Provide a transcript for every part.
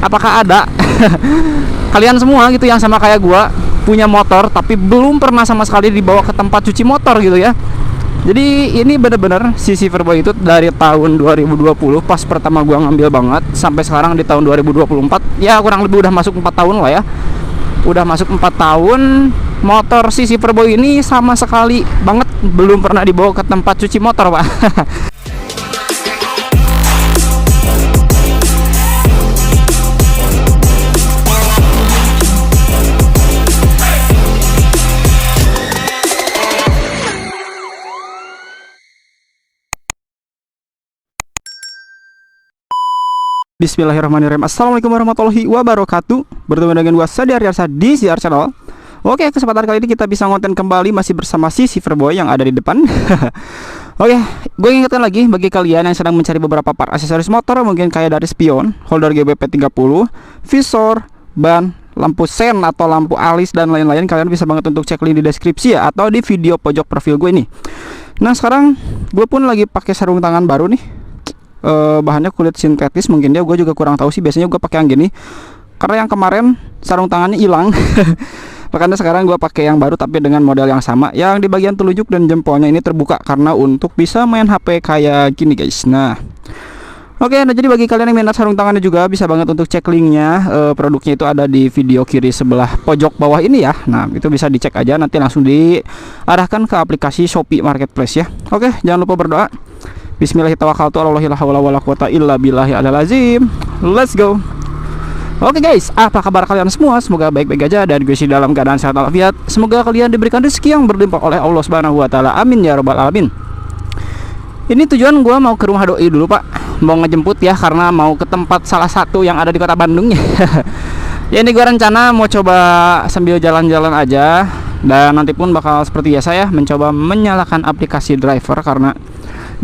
apakah ada kalian semua gitu yang sama kayak gua punya motor tapi belum pernah sama sekali dibawa ke tempat cuci motor gitu ya. Jadi ini bener-bener si Silverboy itu dari tahun 2020 pas pertama gua ngambil banget sampai sekarang di tahun 2024, ya kurang lebih udah masuk 4 tahun lah ya. Udah masuk 4 tahun motor si Silverboy ini sama sekali banget belum pernah dibawa ke tempat cuci motor, Pak. Bismillahirrahmanirrahim. Assalamualaikum warahmatullahi wabarakatuh. Bertemu dengan gua Sadi Aryarsa di ZR Channel. Oke, kesempatan kali ini kita bisa ngonten kembali masih bersama si Silverboy yang ada di depan. Oke, gue ingatkan lagi bagi kalian yang sedang mencari beberapa part aksesoris motor, mungkin kayak dari spion, holder GBP 30, visor, ban, lampu sen atau lampu alis dan lain-lain, kalian bisa banget untuk cek link di deskripsi ya, atau di video pojok profil gue ini. Nah, sekarang gue pun lagi pakai sarung tangan baru nih. Bahannya kulit sintetis, mungkin dia, gue juga kurang tahu sih. Biasanya gue pakai yang gini karena yang kemarin sarung tangannya hilang. Makanya sekarang gue pakai yang baru tapi dengan model yang sama, yang di bagian telunjuk dan jempolnya ini terbuka karena untuk bisa main HP kayak gini guys. Nah, oke, nah jadi bagi kalian yang minat sarung tangannya juga bisa banget untuk cek linknya. Produknya itu ada di video kiri sebelah pojok bawah ini ya. Nah, itu bisa dicek aja, nanti langsung diarahkan ke aplikasi Shopee Marketplace ya. Oke, jangan lupa berdoa. Bismillahirrahmanirrahim. Let's go. Oke guys, apa kabar kalian semua? Semoga baik-baik aja dan gue sih dalam keadaan sehat walafiat. Semoga kalian diberikan rezeki yang berlimpah oleh Allah Subhanahu wa taala. Amin ya rabbal alamin. Ini tujuan gue mau ke rumah doi dulu, Pak. Mau ngejemput ya, karena mau ke tempat salah satu yang ada di kota Bandung ya. Ya ini gue rencana mau coba sambil jalan-jalan aja, dan nanti pun bakal seperti biasa ya, mencoba menyalakan aplikasi driver karena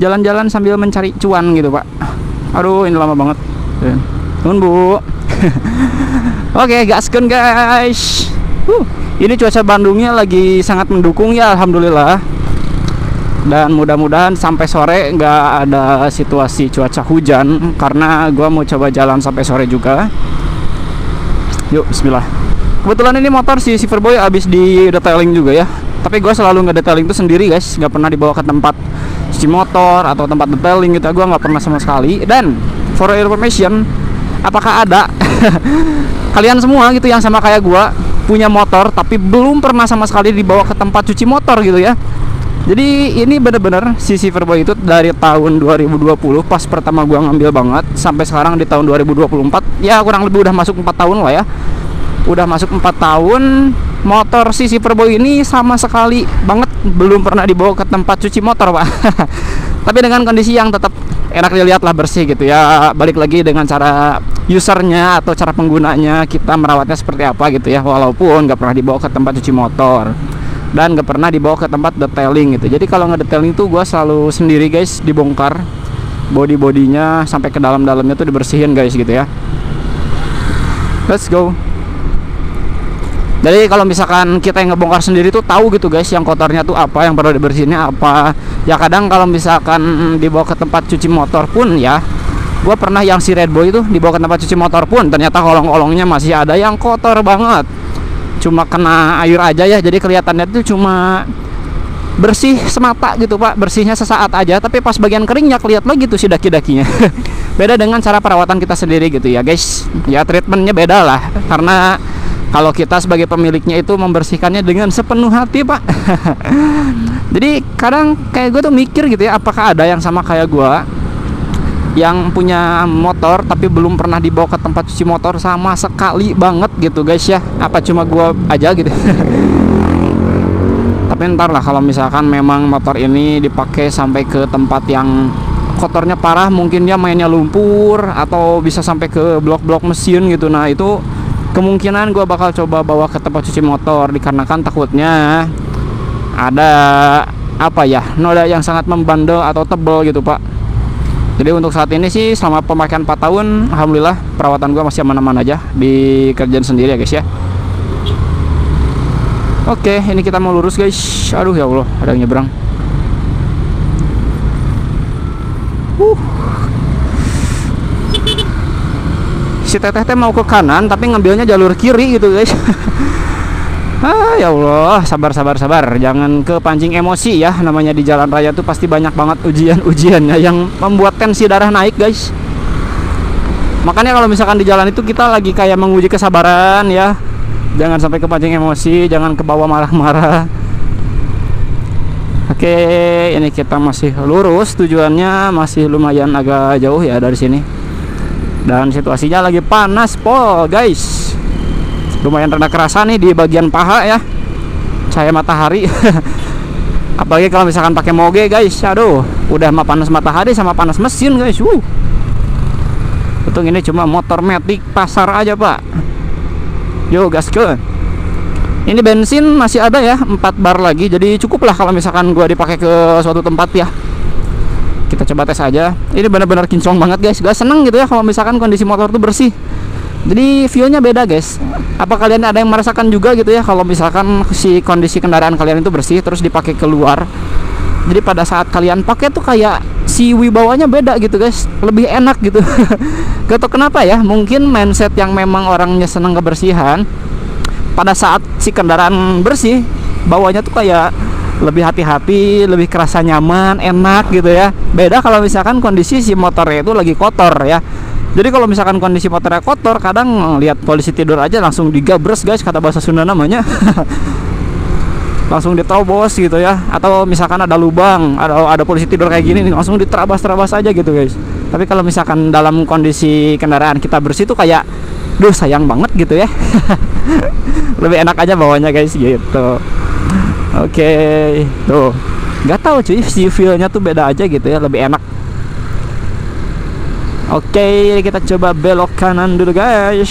jalan-jalan sambil mencari cuan gitu, Pak. Aduh, ini lama banget. Turun, Bu. Oke, gaskeun guys. Ini cuaca Bandungnya lagi sangat mendukung ya, alhamdulillah. Dan mudah-mudahan sampai sore nggak ada situasi cuaca hujan, karena gua mau coba jalan sampai sore juga. Yuk, bismillah. Kebetulan ini motor si Silverboy abis di detailing juga ya. Tapi gua selalu nge-detailing itu sendiri guys, nggak pernah dibawa ke tempat cuci motor atau tempat detailing gitu. Gua nggak pernah sama sekali. Dan for your information, apakah ada kalian semua gitu yang sama kayak gua punya motor tapi belum pernah sama sekali dibawa ke tempat cuci motor gitu ya. Jadi ini bener-bener si Silverboy itu dari tahun 2020 pas pertama gua ngambil banget sampai sekarang di tahun 2024, ya kurang lebih udah masuk 4 tahun lah ya. Udah masuk 4 tahun motor si Silverboy ini sama sekali banget belum pernah dibawa ke tempat cuci motor, Pak. Tapi dengan kondisi yang tetap enak dilihat lah, bersih gitu ya. Balik lagi dengan cara usernya atau cara penggunanya, kita merawatnya seperti apa gitu ya. Walaupun nggak pernah dibawa ke tempat cuci motor dan nggak pernah dibawa ke tempat detailing gitu. Jadi kalau nge-detailing tuh gue selalu sendiri guys, dibongkar body-bodinya sampai ke dalam-dalamnya tuh dibersihin guys gitu ya. Let's go. Jadi kalau misalkan kita yang ngebongkar sendiri tuh tahu gitu guys, yang kotornya tuh apa, yang perlu dibersihinnya apa. Ya kadang kalau misalkan dibawa ke tempat cuci motor pun ya, gue pernah yang si Red Boy itu dibawa ke tempat cuci motor pun ternyata kolong-kolongnya masih ada yang kotor banget. Cuma kena air aja ya, jadi kelihatannya tuh cuma bersih semata gitu, Pak. Bersihnya sesaat aja, tapi pas bagian keringnya kelihatan lagi tuh si daki-dakinya. Beda dengan cara perawatan kita sendiri gitu ya guys. Ya treatmentnya beda lah, karena kalau kita sebagai pemiliknya itu membersihkannya dengan sepenuh hati, Pak. Jadi kadang kayak gue tuh mikir gitu ya, apakah ada yang sama kayak gue yang punya motor tapi belum pernah dibawa ke tempat cuci motor sama sekali banget gitu guys ya. Apa cuma gue aja gitu. Tapi ntar lah kalau misalkan memang motor ini dipakai sampai ke tempat yang kotornya parah, mungkin dia mainnya lumpur atau bisa sampai ke blok-blok mesin gitu. Nah itu kemungkinan gue bakal coba bawa ke tempat cuci motor, dikarenakan takutnya ada apa ya, noda yang sangat membandel atau tebal gitu, Pak. Jadi untuk saat ini sih selama pemakaian 4 tahun alhamdulillah perawatan gue masih aman-aman aja di kerjaan sendiri ya guys ya. Oke, ini kita mau lurus guys. Aduh ya Allah, ada yang nyebrang. si teteh teh mau ke kanan tapi ngambilnya jalur kiri gitu guys. Ya Allah, sabar, jangan kepancing emosi ya. Namanya di jalan raya tuh pasti banyak banget ujiannya yang membuat tensi darah naik guys. Makanya kalau misalkan di jalan itu kita lagi kayak menguji kesabaran ya. Jangan sampai kepancing emosi, jangan kebawa marah-marah. Oke, ini kita masih lurus, tujuannya masih lumayan agak jauh ya dari sini. Dan situasinya lagi panas pol guys. Lumayan rada kerasa nih di bagian paha ya, cahaya matahari. Apalagi kalau misalkan pakai moge guys, aduh, udah mah panas matahari sama panas mesin guys. Untung ini cuma motor matic pasar aja pak. Yo gaskeun. Ini bensin masih ada ya, 4 bar lagi, jadi cukup lah kalau misalkan gua dipakai ke suatu tempat ya. Kita coba tes aja. Ini benar-benar kinclong banget guys. Gak seneng gitu ya kalau misalkan kondisi motor tuh bersih. Jadi view-nya beda guys. Apa kalian ada yang merasakan juga gitu ya kalau misalkan si kondisi kendaraan kalian itu bersih terus dipakai keluar. Jadi pada saat kalian pakai tuh kayak si wibawanya beda gitu guys. Lebih enak gitu. Gak tau kenapa ya. Mungkin mindset yang memang orangnya seneng kebersihan, pada saat si kendaraan bersih, bawanya tuh kayak lebih hati-hati, lebih kerasa nyaman, enak gitu ya. Beda kalau misalkan kondisi si motornya itu lagi kotor ya. Jadi kalau misalkan kondisi motornya kotor, kadang lihat polisi tidur aja langsung digabres guys, kata bahasa Sunda namanya. Langsung ditobos gitu ya. Atau misalkan ada lubang, ada polisi tidur kayak gini, langsung diterabas-terabas aja gitu guys. Tapi kalau misalkan dalam kondisi kendaraan kita bersih tuh kayak, duh sayang banget gitu ya. Lebih enak aja bawanya guys gitu. Oke, tuh nggak tahu cuy, si feel-nya tuh beda aja gitu ya, lebih enak. Oke, kita coba belok kanan dulu guys.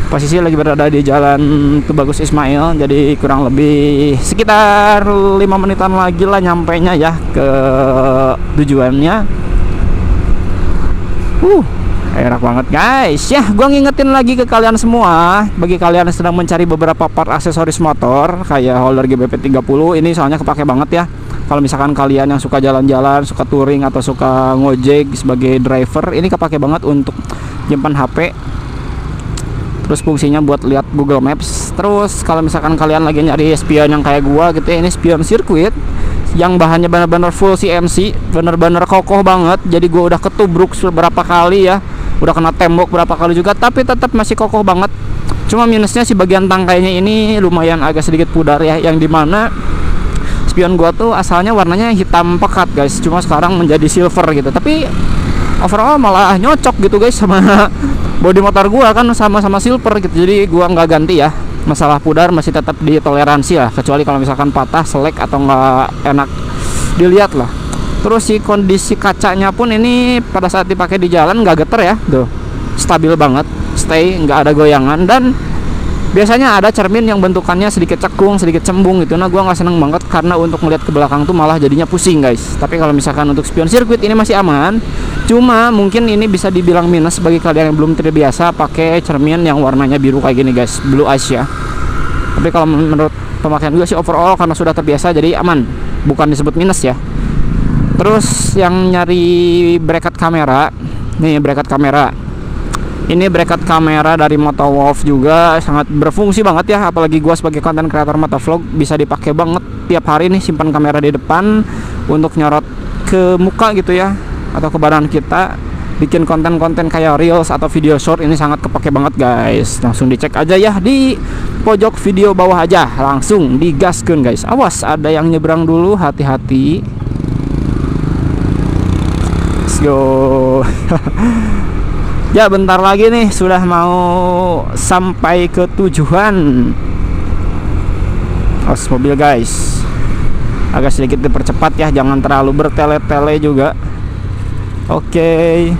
Posisi lagi berada di jalan Tubagus Ismail, jadi kurang lebih sekitar 5 menitan lagi lah nyampainya ya ke tujuannya. Enak banget guys. Ya, gua ngingetin lagi ke kalian semua, bagi kalian yang sedang mencari beberapa part aksesoris motor kayak holder GBP 30, ini soalnya kepake banget ya. Kalau misalkan kalian yang suka jalan-jalan, suka touring atau suka ngojek sebagai driver, ini kepake banget untuk nyimpan HP. Terus fungsinya buat lihat Google Maps. Terus kalau misalkan kalian lagi nyari spion yang kayak gua gitu ya, ini spion sirkuit yang bahannya benar-benar full CMC, benar-benar kokoh banget. Jadi gua udah ketubruk beberapa kali ya, udah kena tembok berapa kali juga, tapi tetap masih kokoh banget. Cuma minusnya si bagian tangkainya ini lumayan agak sedikit pudar ya, yang dimana spion gua tuh asalnya warnanya hitam pekat guys, cuma sekarang menjadi silver gitu. Tapi overall malah nyocok gitu guys sama bodi motor gua, kan sama-sama silver gitu. Jadi gua nggak ganti ya. Masalah pudar masih tetap ditoleransi lah, kecuali kalau misalkan patah, selek atau nggak enak dilihat lah. Terus si kondisi kacanya pun ini pada saat dipakai di jalan nggak geter ya, tuh stabil banget, stay, nggak ada goyangan. Dan biasanya ada cermin yang bentukannya sedikit cekung, sedikit cembung gitu. Nah gua nggak seneng banget karena untuk melihat ke belakang tuh malah jadinya pusing guys. Tapi kalau misalkan untuk spion sirkuit ini masih aman. Cuma mungkin ini bisa dibilang minus bagi kalian yang belum terbiasa pakai cermin yang warnanya biru kayak gini guys, blue ice ya. Tapi kalau menurut pemakaian gue sih overall karena sudah terbiasa jadi aman, bukan disebut minus ya. Terus yang nyari bracket kamera, nih bracket kamera. Ini bracket kamera dari Motowolf juga sangat berfungsi banget ya, apalagi gua sebagai konten kreator motovlog bisa dipakai banget tiap hari nih, simpan kamera di depan untuk nyorot ke muka gitu ya, atau ke badan kita, bikin konten-konten kayak reels atau video short. Ini sangat kepake banget guys. Langsung dicek aja ya di pojok video bawah aja, langsung digaskeun guys. Awas ada yang nyebrang dulu, hati-hati. Let's go. Ya bentar lagi nih sudah mau sampai ke tujuan. Os mobil guys, agak sedikit dipercepat ya, jangan terlalu bertele-tele juga. Oke.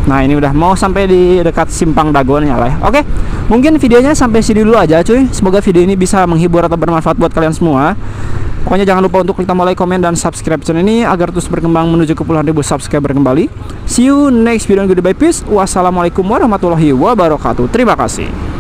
Nah ini udah mau sampai di dekat Simpang Dagon ya lah ya. Oke, mungkin videonya sampai sini dulu aja cuy. Semoga video ini bisa menghibur atau bermanfaat buat kalian semua. Pokoknya jangan lupa untuk klik tombol like, komen, dan subscribe channel ini agar terus berkembang menuju ke puluhan ribu subscriber kembali. See you next video, goodbye, peace. Wassalamualaikum warahmatullahi wabarakatuh. Terima kasih.